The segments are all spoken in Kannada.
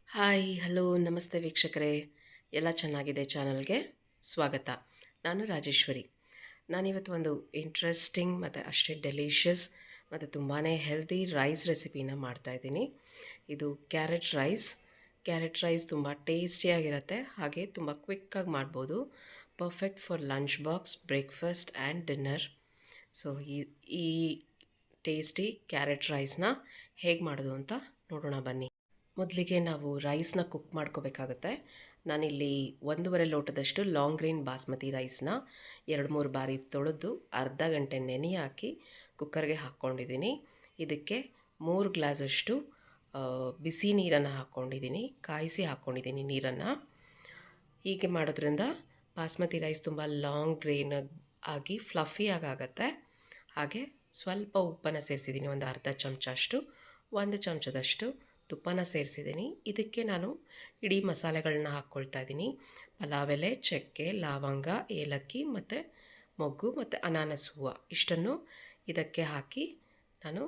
ಹಾಯ್ ಹಲೋ ನಮಸ್ತೆ ವೀಕ್ಷಕರೇ, ಎಲ್ಲ ಚೆನ್ನಾಗಿದೆ ಚಾನಲ್ಗೆ ಸ್ವಾಗತ. ನಾನು ರಾಜೇಶ್ವರಿ. ನಾನಿವತ್ತು ಒಂದು ಇಂಟ್ರೆಸ್ಟಿಂಗ್ ಮತ್ತು ಅಷ್ಟೇ ಡೆಲಿಷಿಯಸ್ ಮತ್ತು ತುಂಬಾ ಹೆಲ್ದಿ ರೈಸ್ ರೆಸಿಪಿನ ಮಾಡ್ತಾಯಿದ್ದೀನಿ. ಇದು ಕ್ಯಾರೆಟ್ ರೈಸ್ ತುಂಬ ಟೇಸ್ಟಿಯಾಗಿರುತ್ತೆ, ಹಾಗೆ ತುಂಬ ಕ್ವಿಕ್ಕಾಗಿ ಮಾಡ್ಬೋದು. Perfect for lunch box, breakfast and dinner. So ಈ ಟೇಸ್ಟಿ ಕ್ಯಾರೆಟ್ ರೈಸ್ನ ಹೇಗೆ ಮಾಡೋದು ಅಂತ ನೋಡೋಣ ಬನ್ನಿ. ಮೊದಲಿಗೆ ನಾವು ರೈಸ್ನ ಕುಕ್ ಮಾಡ್ಕೋಬೇಕಾಗತ್ತೆ. ನಾನಿಲ್ಲಿ 1.5 ಲೋಟದಷ್ಟು ಲಾಂಗ್ ಗ್ರೇನ್ ಬಾಸ್ಮತಿ ರೈಸ್ನ 2-3 ಬಾರಿ ತೊಳೆದು ಅರ್ಧ ಗಂಟೆ ನೆನೆ ಹಾಕಿ ಕುಕ್ಕರ್ಗೆ ಹಾಕ್ಕೊಂಡಿದ್ದೀನಿ. ಇದಕ್ಕೆ 3 ಗ್ಲಾಸಷ್ಟು ಬಿಸಿ ನೀರನ್ನು ಹಾಕ್ಕೊಂಡಿದ್ದೀನಿ, ಕಾಯಿಸಿ ಹಾಕ್ಕೊಂಡಿದ್ದೀನಿ ನೀರನ್ನು. ಹೀಗೆ ಮಾಡೋದ್ರಿಂದ ಬಾಸ್ಮತಿ ರೈಸ್ ತುಂಬ ಲಾಂಗ್ ಗ್ರೇನ್ ಆಗಿ ಫ್ಲಫಿಯಾಗಿ ಆಗುತ್ತೆ. ಹಾಗೆ ಸ್ವಲ್ಪ ಉಪ್ಪನ್ನು ಸೇರಿಸಿದ್ದೀನಿ, ಒಂದು ಅರ್ಧ ಚಮಚ ಅಷ್ಟು. 1 ಚಮಚದಷ್ಟು ತುಪ್ಪನ ಸೇರಿಸಿದ್ದೀನಿ. ಇದಕ್ಕೆ ನಾನು ಇಡೀ ಮಸಾಲೆಗಳನ್ನ ಹಾಕ್ಕೊಳ್ತಾ ಇದ್ದೀನಿ. ಪಲಾವ್ ಎಲೆ, ಚಕ್ಕೆ, ಲವಂಗ, ಏಲಕ್ಕಿ ಮತ್ತು ಮೊಗ್ಗು ಮತ್ತು ಅನಾನಸ್ ಹೂವು ಇಷ್ಟನ್ನು ಇದಕ್ಕೆ ಹಾಕಿ ನಾನು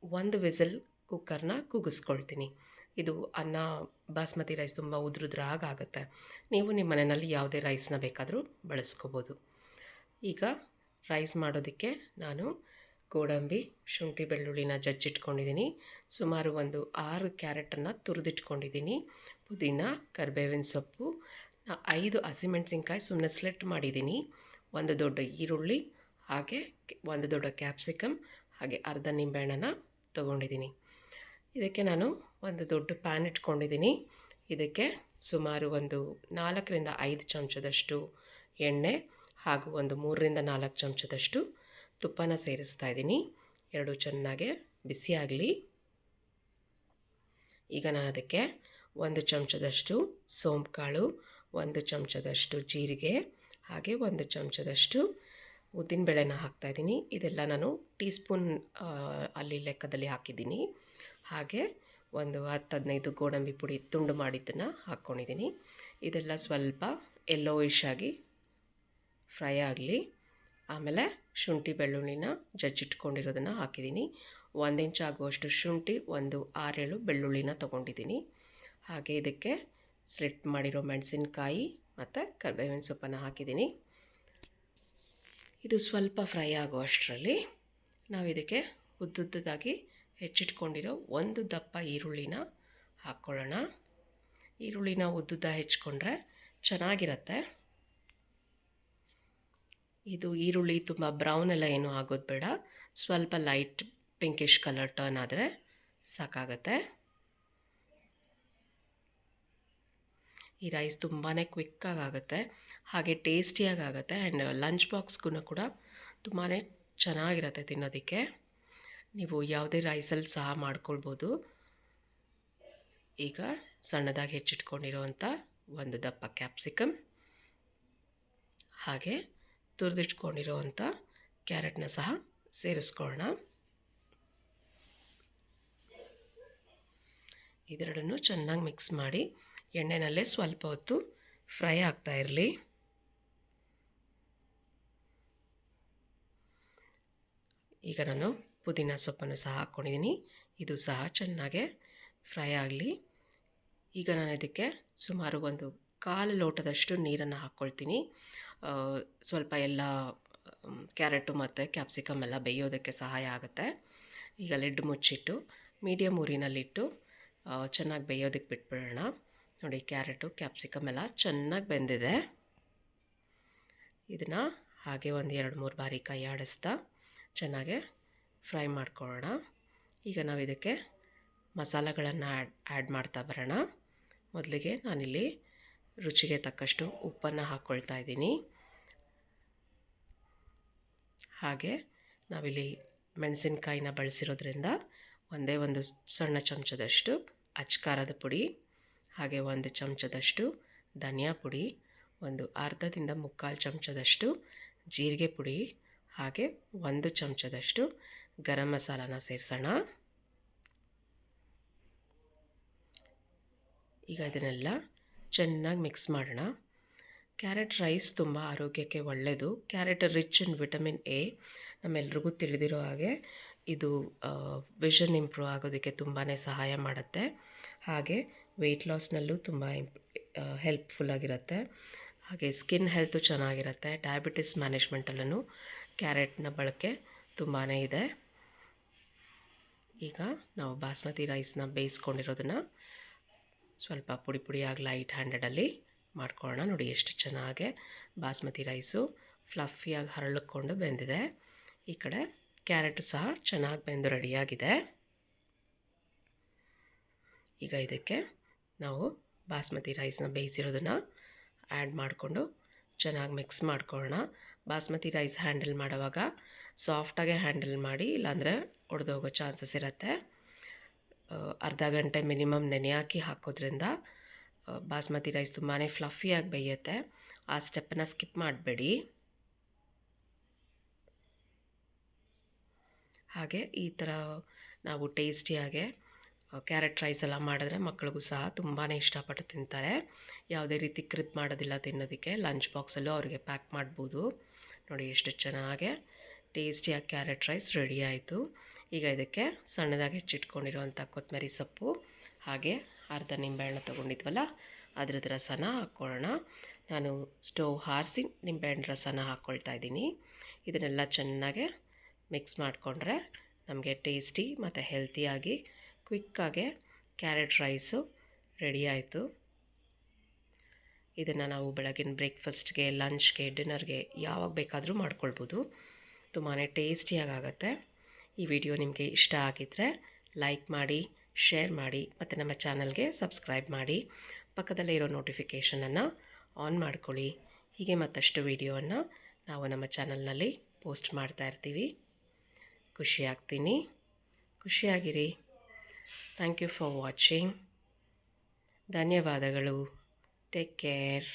1 ವಿಸಿಲ್ ಕುಕ್ಕರ್ನ ಕೂಗಿಸ್ಕೊಳ್ತೀನಿ. ಇದು ಅನ್ನ ಬಾಸ್ಮತಿ ರೈಸ್ ತುಂಬ ಉದ್ರುದ್ರಾಗಿ ಆಗುತ್ತೆ. ನೀವು ನಿಮ್ಮ ಮನೆಯಲ್ಲಿ ಯಾವುದೇ ರೈಸ್ನ ಬೇಕಾದರೂ ಬಳಸ್ಕೋಬೋದು. ಈಗ ರೈಸ್ ಮಾಡೋದಕ್ಕೆ ನಾನು ಗೋಡಂಬಿ, ಶುಂಠಿ, ಬೆಳ್ಳುಳ್ಳಿನ ಜಜ್ಜಿಟ್ಕೊಂಡಿದ್ದೀನಿ. ಸುಮಾರು ಒಂದು 6 ಕ್ಯಾರೆಟನ್ನು ತುರಿದಿಟ್ಕೊಂಡಿದ್ದೀನಿ. ಪುದೀನ, ಕರಿಬೇವಿನ ಸೊಪ್ಪು, 5 ಹಸಿಮೆಣಸಿನ್ಕಾಯಿ ಸುಮ್ಮನೆ ಸ್ಲಿಟ್ ಮಾಡಿದ್ದೀನಿ. 1 ದೊಡ್ಡ ಈರುಳ್ಳಿ, ಹಾಗೆ 1 ದೊಡ್ಡ ಕ್ಯಾಪ್ಸಿಕಮ್, ಹಾಗೆ ಅರ್ಧ ನಿಂಬೆಹಣ್ಣನ್ನು ತೊಗೊಂಡಿದ್ದೀನಿ. ಇದಕ್ಕೆ ನಾನು ಒಂದು ದೊಡ್ಡ ಪ್ಯಾನ್ ಇಟ್ಕೊಂಡಿದ್ದೀನಿ. ಇದಕ್ಕೆ ಸುಮಾರು ಒಂದು 4ರಿಂದ 5 ಚಮಚದಷ್ಟು ಎಣ್ಣೆ ಹಾಗೂ ಒಂದು 3ರಿಂದ 4 ಚಮಚದಷ್ಟು ತುಪ್ಪನ ಸೇರಿಸ್ತಾ ಇದ್ದೀನಿ. ಎರಡು ಚೆನ್ನಾಗಿ ಬಿಸಿಯಾಗಲಿ. ಈಗ ನಾನು ಅದಕ್ಕೆ 1 ಚಮಚದಷ್ಟು ಸೋಂಪು ಕಾಳು, 1 ಚಮಚದಷ್ಟು ಜೀರಿಗೆ, ಹಾಗೆ 1 ಚಮಚದಷ್ಟು ಉದ್ದಿನಬೇಳೆನ ಹಾಕ್ತಾಯಿದ್ದೀನಿ. ಇದೆಲ್ಲ ನಾನು ಟೀ ಸ್ಪೂನ್ ಅಲ್ಲಿ ಲೆಕ್ಕದಲ್ಲಿ ಹಾಕಿದ್ದೀನಿ. ಹಾಗೆ ಒಂದು 10-15 ಗೋಡಂಬಿ ಪುಡಿ ತುಂಡು ಮಾಡಿದ್ದನ್ನು ಹಾಕ್ಕೊಂಡಿದ್ದೀನಿ. ಇದೆಲ್ಲ ಸ್ವಲ್ಪ ಯೆಲ್ಲೋಯಿಶ್ ಆಗಿ ಫ್ರೈ ಆಗಲಿ. ಆಮೇಲೆ ಶುಂಠಿ ಬೆಳ್ಳುಳ್ಳಿನ ಜಜ್ಜಿಟ್ಕೊಂಡಿರೋದನ್ನು ಹಾಕಿದ್ದೀನಿ. 1 ಇಂಚ್ ಆಗುವಷ್ಟು ಶುಂಠಿ, ಒಂದು 6-7 ಬೆಳ್ಳುಳ್ಳಿನ ತೊಗೊಂಡಿದ್ದೀನಿ. ಹಾಗೆ ಇದಕ್ಕೆ ಸ್ಲಿಟ್ ಮಾಡಿರೋ ಮೆಣಸಿನ್ಕಾಯಿ ಮತ್ತು ಕರಿಬೇವಿನ ಸೊಪ್ಪನ್ನು ಹಾಕಿದ್ದೀನಿ. ಇದು ಸ್ವಲ್ಪ ಫ್ರೈ ಆಗೋ ಅಷ್ಟರಲ್ಲಿ ನಾವು ಇದಕ್ಕೆ ಉದ್ದುದ್ದಾಗಿ ಹೆಚ್ಚಿಟ್ಕೊಂಡಿರೋ 1 ದಪ್ಪ ಈರುಳ್ಳಿನ ಹಾಕ್ಕೊಳ್ಳೋಣ. ಈರುಳ್ಳಿನ ಉದ್ದುದ್ದ ಹೆಚ್ಚಿಕೊಂಡ್ರೆ ಚೆನ್ನಾಗಿರುತ್ತೆ. ಇದು ಈರುಳ್ಳಿ ತುಂಬ ಬ್ರೌನ್ ಎಲ್ಲ ಏನೂ ಆಗೋದು ಬೇಡ, ಸ್ವಲ್ಪ ಲೈಟ್ ಪಿಂಕಿಶ್ ಕಲರ್ ಟರ್ನ್ ಆದರೆ ಸಾಕಾಗತ್ತೆ. ಈ ರೈಸ್ ತುಂಬಾ ಕ್ವಿಕ್ಕಾಗುತ್ತೆ, ಹಾಗೆ ಟೇಸ್ಟಿಯಾಗಿ ಆಗುತ್ತೆ. ಆ್ಯಂಡ್ ಲಂಚ್ ಬಾಕ್ಸ್ಗೂ ಕೂಡ ತುಂಬಾ ಚೆನ್ನಾಗಿರುತ್ತೆ ತಿನ್ನೋದಕ್ಕೆ. ನೀವು ಯಾವುದೇ ರೈಸಲ್ಲಿ ಸಹ ಮಾಡ್ಕೊಳ್ಬೋದು. ಈಗ ಸಣ್ಣದಾಗಿ ಹೆಚ್ಚಿಟ್ಕೊಂಡಿರೋವಂಥ 1 ದಪ್ಪ ಕ್ಯಾಪ್ಸಿಕಮ್, ಹಾಗೆ ತುರಿದಿಟ್ಕೊಂಡಿರೋವಂಥ ಕ್ಯಾರೆಟ್ನ ಸಹ ಸೇರಿಸ್ಕೊಳ್ಳೋಣ. ಇದೆರಡನ್ನು ಚೆನ್ನಾಗಿ ಮಿಕ್ಸ್ ಮಾಡಿ ಎಣ್ಣೆನಲ್ಲೇ ಸ್ವಲ್ಪ ಹೊತ್ತು ಫ್ರೈ ಆಗ್ತಾ ಇರಲಿ. ಈಗ ನಾನು ಪುದೀನ ಸೊಪ್ಪನ್ನು ಸಹ ಹಾಕ್ಕೊಂಡಿದ್ದೀನಿ. ಇದು ಸಹ ಚೆನ್ನಾಗೆ ಫ್ರೈ ಆಗಲಿ. ಈಗ ನಾನು ಇದಕ್ಕೆ ಸುಮಾರು ಒಂದು 1/4 ಲೋಟದಷ್ಟು ನೀರನ್ನು ಹಾಕ್ಕೊಳ್ತೀನಿ. ಸ್ವಲ್ಪ ಎಲ್ಲ ಕ್ಯಾರೆಟು ಮತ್ತು ಕ್ಯಾಪ್ಸಿಕಮ್ ಎಲ್ಲ ಬೇಯೋದಕ್ಕೆ ಸಹಾಯ ಆಗುತ್ತೆ. ಈಗ ಲಿಡ್ ಮುಚ್ಚಿಟ್ಟು ಮೀಡಿಯಮ್ ಉರಿನಲ್ಲಿಟ್ಟು ಚೆನ್ನಾಗಿ ಬೇಯೋದಕ್ಕೆ ಬಿಟ್ಬಿಡೋಣ. ನೋಡಿ, ಕ್ಯಾರೆಟು ಕ್ಯಾಪ್ಸಿಕಮ್ ಎಲ್ಲ ಚೆನ್ನಾಗಿ ಬೆಂದಿದೆ. ಇದನ್ನು ಹಾಗೆ ಒಂದು 2-3 ಬಾರಿ ಕೈ ಆಡಿಸ್ತಾ ಚೆನ್ನಾಗೆ ಫ್ರೈ ಮಾಡ್ಕೊಳ್ಳೋಣ. ಈಗ ನಾವು ಇದಕ್ಕೆ ಮಸಾಲೆಗಳನ್ನು ಆ್ಯಡ್ ಮಾಡ್ತಾ ಬರೋಣ. ಮೊದಲಿಗೆ ನಾನಿಲ್ಲಿ ರುಚಿಗೆ ತಕ್ಕಷ್ಟು ಉಪ್ಪನ್ನು ಹಾಕ್ಕೊಳ್ತಾ ಇದ್ದೀನಿ. ಹಾಗೆ ನಾವಿಲ್ಲಿ ಮೆಣಸಿನ್ಕಾಯಿನ ಬಳಸಿರೋದ್ರಿಂದ ಒಂದೇ ಒಂದು ಸಣ್ಣ ಚಮಚದಷ್ಟು ಅಚ್ಕಾರದ ಪುಡಿ, ಹಾಗೆ 1 ಚಮಚದಷ್ಟು ಧನಿಯಾ ಪುಡಿ, ಒಂದು ಅರ್ಧದಿಂದ 3/4 ಚಮಚದಷ್ಟು ಜೀರಿಗೆ ಪುಡಿ, ಹಾಗೆ 1 ಚಮಚದಷ್ಟು ಗರಂ ಮಸಾಲಾನ ಸೇರಿಸೋಣ. ಈಗ ಇದನ್ನೆಲ್ಲ ಚೆನ್ನಾಗಿ ಮಿಕ್ಸ್ ಮಾಡೋಣ. ಕ್ಯಾರೆಟ್ ರೈಸ್ ತುಂಬ ಆರೋಗ್ಯಕ್ಕೆ ಒಳ್ಳೆಯದು. Carrot rich in vitamin A. ನಮ್ಮೆಲ್ರಿಗೂ ತಿಳಿದಿರೋ ಹಾಗೆ ಇದು ವಿಷನ್ ಇಂಪ್ರೂವ್ ಆಗೋದಕ್ಕೆ ತುಂಬಾ ಸಹಾಯ ಮಾಡುತ್ತೆ. ಹಾಗೆ ವೆಯ್ಟ್ ಲಾಸ್ನಲ್ಲೂ ತುಂಬ ಹೆಲ್ಪ್ಫುಲ್ಲಾಗಿರುತ್ತೆ. ಹಾಗೆ ಸ್ಕಿನ್ ಹೆಲ್ತು ಚೆನ್ನಾಗಿರುತ್ತೆ. ಡಯಾಬಿಟಿಸ್ ಮ್ಯಾನೇಜ್ಮೆಂಟಲ್ಲೂ ಕ್ಯಾರೆಟ್ನ ಬಳಕೆ ತುಂಬಾ ಇದೆ. ಈಗ ನಾವು ಬಾಸ್ಮತಿ ರೈಸ್ನ ಬೇಯಿಸ್ಕೊಂಡಿರೋದನ್ನು ಸ್ವಲ್ಪ ಪುಡಿ ಪುಡಿಯಾಗಿ ಲೈಟ್ ಹ್ಯಾಂಡೆಡಲ್ಲಿ ಮಾಡ್ಕೊಳ್ಳೋಣ. ನೋಡಿ ಎಷ್ಟು ಚೆನ್ನಾಗಿ ಬಾಸ್ಮತಿ ರೈಸು ಫ್ಲಫಿಯಾಗಿ ಹರಳಿಕೊಂಡು ಬೆಂದಿದೆ. ಈ ಕಡೆ ಕ್ಯಾರೆಟು ಸಹ ಚೆನ್ನಾಗಿ ಬೆಂದು ರೆಡಿಯಾಗಿದೆ. ಈಗ ಇದಕ್ಕೆ ನಾವು ಬಾಸ್ಮತಿ ರೈಸ್ನ ಬೇಯಿಸಿರೋದನ್ನು ಆ್ಯಡ್ ಮಾಡಿಕೊಂಡು ಚೆನ್ನಾಗಿ ಮಿಕ್ಸ್ ಮಾಡ್ಕೊಳ್ಳೋಣ. ಬಾಸ್ಮತಿ ರೈಸ್ ಹ್ಯಾಂಡಲ್ ಮಾಡುವಾಗ ಸಾಫ್ಟಾಗೆ ಹ್ಯಾಂಡಲ್ ಮಾಡಿ, ಇಲ್ಲಾಂದರೆ ಒಡೆದೋಗೋ ಚಾನ್ಸಸ್ ಇರುತ್ತೆ. ಅರ್ಧ ಗಂಟೆ ಮಿನಿಮಮ್ ನೆನೆ ಹಾಕಿ ಹಾಕೋದ್ರಿಂದ ಬಾಸ್ಮತಿ ರೈಸ್ ತುಂಬಾ ಫ್ಲಫಿಯಾಗಿ ಬೇಯುತ್ತೆ. ಆ ಸ್ಟೆಪ್ಪನ್ನು ಸ್ಕಿಪ್ ಮಾಡಬೇಡಿ. ಹಾಗೆ ಈ ಥರ ನಾವು ಟೇಸ್ಟಿಯಾಗೆ ಕ್ಯಾರೆಟ್ ರೈಸ್ ಎಲ್ಲ ಮಾಡಿದ್ರೆ ಮಕ್ಕಳಿಗೂ ಸಹ ತುಂಬಾ ಇಷ್ಟಪಟ್ಟು ತಿಂತಾರೆ. ಯಾವುದೇ ರೀತಿ ಕ್ರಿಪ್ ಮಾಡೋದಿಲ್ಲ ತಿನ್ನೋದಕ್ಕೆ. ಲಂಚ್ ಬಾಕ್ಸಲ್ಲೂ ಅವರಿಗೆ ಪ್ಯಾಕ್ ಮಾಡ್ಬೋದು. ನೋಡಿ ಎಷ್ಟು ಚೆನ್ನಾಗೆ ಟೇಸ್ಟಿಯಾಗಿ ಕ್ಯಾರೆಟ್ ರೈಸ್ ರೆಡಿ ಆಯಿತು. ಈಗ ಇದಕ್ಕೆ ಸಣ್ಣದಾಗಿ ಹೆಚ್ಚಿಟ್ಕೊಂಡಿರೋವಂಥ ಕೊತ್ತಂಬರಿ ಸೊಪ್ಪು ಹಾಗೆ ಅರ್ಧ ನಿಂಬೆಹಣ್ಣು ತೊಗೊಂಡಿದ್ವಲ್ಲ ಅದ್ರದ್ದು ರಸನ ಹಾಕ್ಕೊಳ್ಳೋಣ. ನಾನು ಸ್ಟವ್ ಹಾರಿಸಿ ನಿಂಬೆಹಣ್ಣು ರಸನ ಹಾಕ್ಕೊಳ್ತಾ ಇದ್ದೀನಿ. ಇದನ್ನೆಲ್ಲ ಚೆನ್ನಾಗೆ ಮಿಕ್ಸ್ ಮಾಡಿಕೊಂಡ್ರೆ ನಮಗೆ ಟೇಸ್ಟಿ ಮತ್ತು ಹೆಲ್ತಿಯಾಗಿ ಕ್ವಿಕ್ಕಾಗೆ ಕ್ಯಾರೆಟ್ ರೈಸು ರೆಡಿ ಆಯಿತು. ಇದನ್ನು ನಾವು ಬೆಳಗಿನ ಬ್ರೇಕ್ಫಾಸ್ಟ್ಗೆ, ಲಂಚ್ಗೆ, ಡಿನ್ನರ್ಗೆ ಯಾವಾಗ ಬೇಕಾದರೂ ಮಾಡ್ಕೊಳ್ಬೋದು. ತುಂಬಾ ಟೇಸ್ಟಿಯಾಗುತ್ತೆ. ಈ ವಿಡಿಯೋ ನಿಮಗೆ ಇಷ್ಟ ಆಗಿದ್ದರೆ ಲೈಕ್ ಮಾಡಿ, ಶೇರ್ ಮಾಡಿ ಮತ್ತು ನಮ್ಮ ಚಾನಲ್ಗೆ ಸಬ್ಸ್ಕ್ರೈಬ್ ಮಾಡಿ. ಪಕ್ಕದಲ್ಲೇ ಇರೋ ನೋಟಿಫಿಕೇಷನನ್ನು ಆನ್ ಮಾಡ್ಕೊಳ್ಳಿ. ಹೀಗೆ ಮತ್ತಷ್ಟು ವಿಡಿಯೋವನ್ನು ನಾವು ನಮ್ಮ ಚಾನಲ್ನಲ್ಲಿ ಪೋಸ್ಟ್ ಮಾಡ್ತಾ ಇರ್ತೀವಿ. ಖುಷಿಯಾಗಿರಿ. Thank you for watching. ಧನ್ಯವಾದಗಳು. Take care.